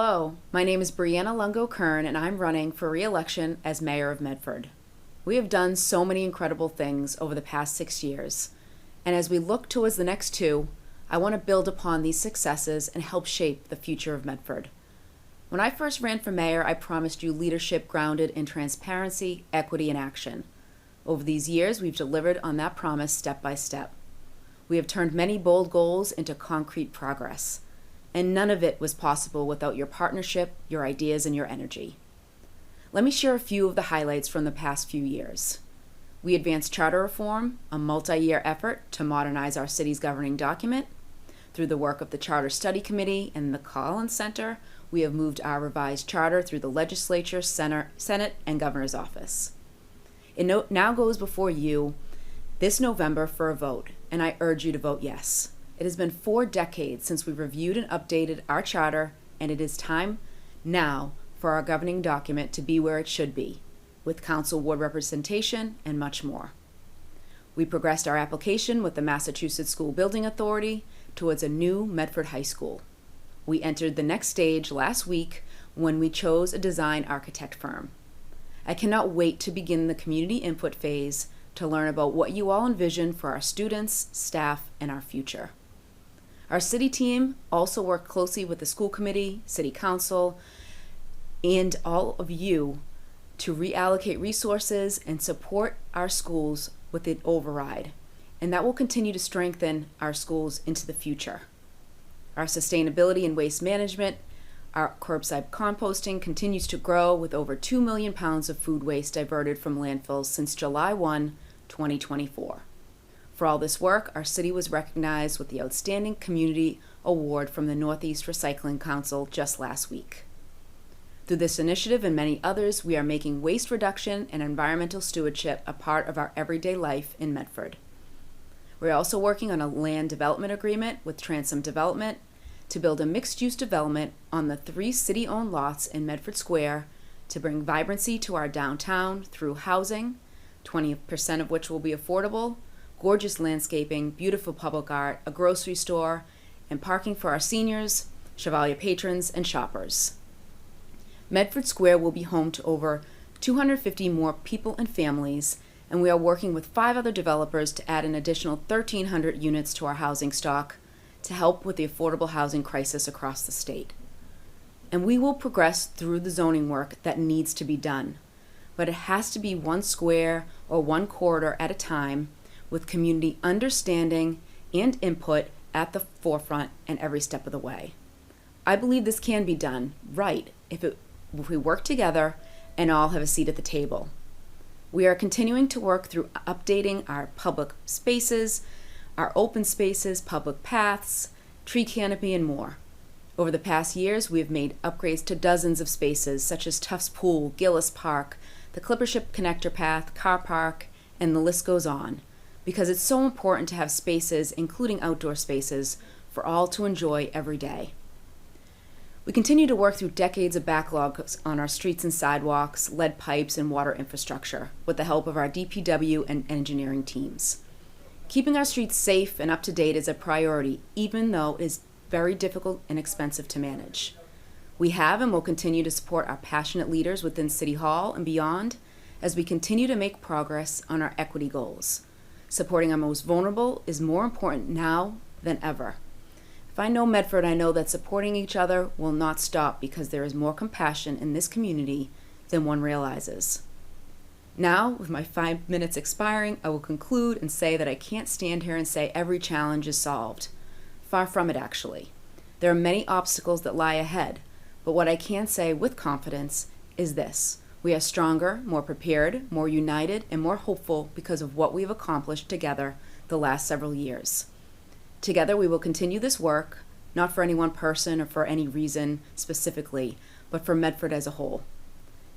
Hello, my name is Breanna Lungo-Koehn and I'm running for re-election as Mayor of Medford. We have done so many incredible things over the past 6 years, and as we look towards the next 2, I want to build upon these successes and help shape the future of Medford. When I first ran for mayor, I promised you leadership grounded in transparency, equity, and action. Over these years, we've delivered on that promise step by step. We have turned many bold goals into concrete progress, and none of it was possible without your partnership, your ideas, and your energy. Let me share a few of the highlights from the past few years. We advanced charter reform, a multi-year effort to modernize our city's governing document. Through the work of the Charter Study Committee and the Collins Center, we have moved our revised charter through the legislature, Senate, and Governor's office. It now goes before you this November for a vote, and I urge you to vote yes. It has been 4 decades since we reviewed and updated our charter, and it is time now for our governing document to be where it should be, with council ward representation and much more. We progressed our application with the Massachusetts School Building Authority towards a new Medford High School. We entered the next stage last week when we chose a design architect firm. I cannot wait to begin the community input phase to learn about what you all envision for our students, staff, and our future. Our city team also worked closely with the school committee, city council, and all of you to reallocate resources and support our schools with an override. And that will continue to strengthen our schools into the future. Our sustainability and waste management, our curbside composting continues to grow with over 2 million pounds of food waste diverted from landfills since July 1, 2024. For all this work, our city was recognized with the Outstanding Community Award from the Northeast Recycling Council just last week. Through this initiative and many others, we are making waste reduction and environmental stewardship a part of our everyday life in Medford. We're also working on a land development agreement with Transom Development to build a mixed-use development on the 3 city-owned lots in Medford Square to bring vibrancy to our downtown through housing, 20% of which will be affordable, gorgeous landscaping, beautiful public art, a grocery store, and parking for our seniors, Chevalier patrons, and shoppers. Medford Square will be home to over 250 more people and families, and we are working with 5 other developers to add an additional 1,300 units to our housing stock to help with the affordable housing crisis across the state. And we will progress through the zoning work that needs to be done, but it has to be one square or one corridor at a time, with community understanding and input at the forefront and every step of the way. I believe this can be done right if we work together and all have a seat at the table. We are continuing to work through updating our public spaces, our open spaces, public paths, tree canopy, and more. Over the past years, we have made upgrades to dozens of spaces such as Tufts Pool, Gillis Park, the Clippership Connector Path, Car Park, and the list goes on, because it's so important to have spaces, including outdoor spaces, for all to enjoy every day. We continue to work through decades of backlogs on our streets and sidewalks, lead pipes, and water infrastructure with the help of our DPW and engineering teams. Keeping our streets safe and up to date is a priority, even though it is very difficult and expensive to manage. We have and will continue to support our passionate leaders within City Hall and beyond as we continue to make progress on our equity goals. Supporting our most vulnerable is more important now than ever. If I know Medford, I know that supporting each other will not stop because there is more compassion in this community than one realizes. Now, with my 5 minutes expiring, I will conclude and say that I can't stand here and say every challenge is solved. Far from it, actually. There are many obstacles that lie ahead, but what I can say with confidence is this. We are stronger, more prepared, more united, and more hopeful because of what we've accomplished together the last several years. Together, we will continue this work, not for any one person or for any reason specifically, but for Medford as a whole.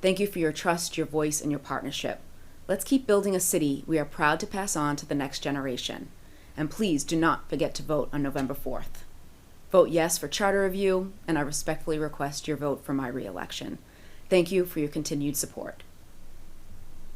Thank you for your trust, your voice, and your partnership. Let's keep building a city we are proud to pass on to the next generation. And please do not forget to vote on November 4th. Vote yes for charter review, and I respectfully request your vote for my re-election. Thank you for your continued support.